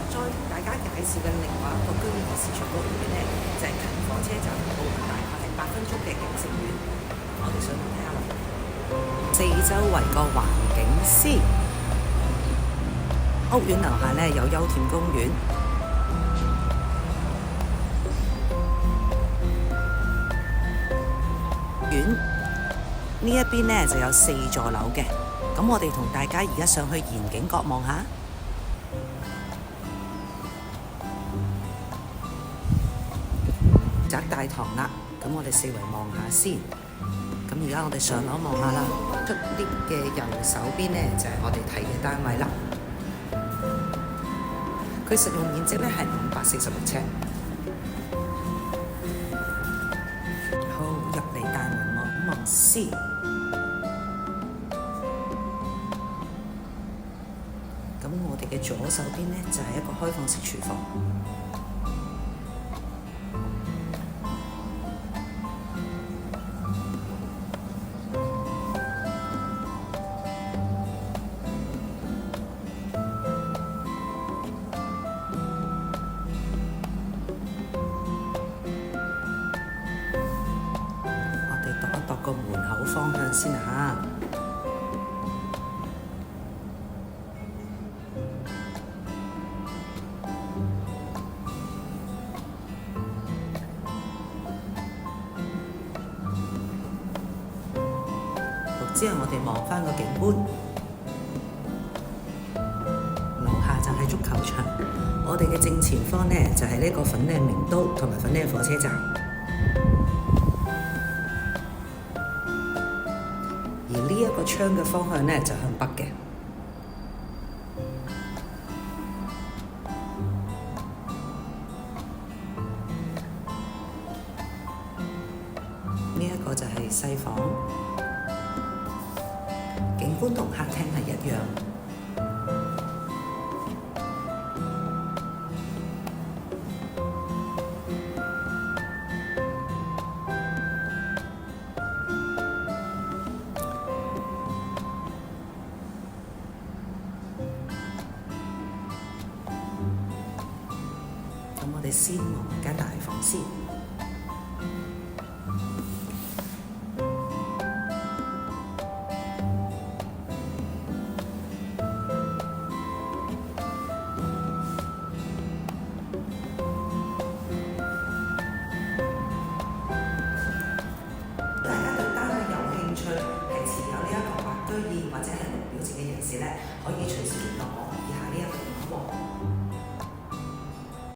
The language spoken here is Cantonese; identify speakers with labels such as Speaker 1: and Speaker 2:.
Speaker 1: 再同大家介紹嘅另外一個居民市場公園呢，就係近火車站步行大概係8分鐘嘅景盛苑。我哋上去睇下啦。四周圍個環境師，屋苑樓下呢有休憩公園。院呢一邊呢就有4座樓嘅，咁我哋同大家而家上去賢景閣望下。宅大堂啦，咁我哋四圍望下先。咁而家我哋上樓望下啦，出 lift 嘅右手邊呢，就係我哋睇嘅單位啦。佢實用面積呢係546尺。好，入嚟大門望望先。咁我哋嘅左手邊呢，就係一個開放式廚房。度個門口方向先嚇。之後我哋望返個景觀，樓下就係足球場。我哋嘅正前方呢，就係呢個粉嶺名都同埋粉嶺火車站。而呢一個窗嘅方向呢，就向北嘅。呢一個就係西房，景觀同客廳係一樣。我哋先望間大房先。大家對單位有興趣，係持有呢一個白居二或者係綠表字嘅人士呢，可以隨時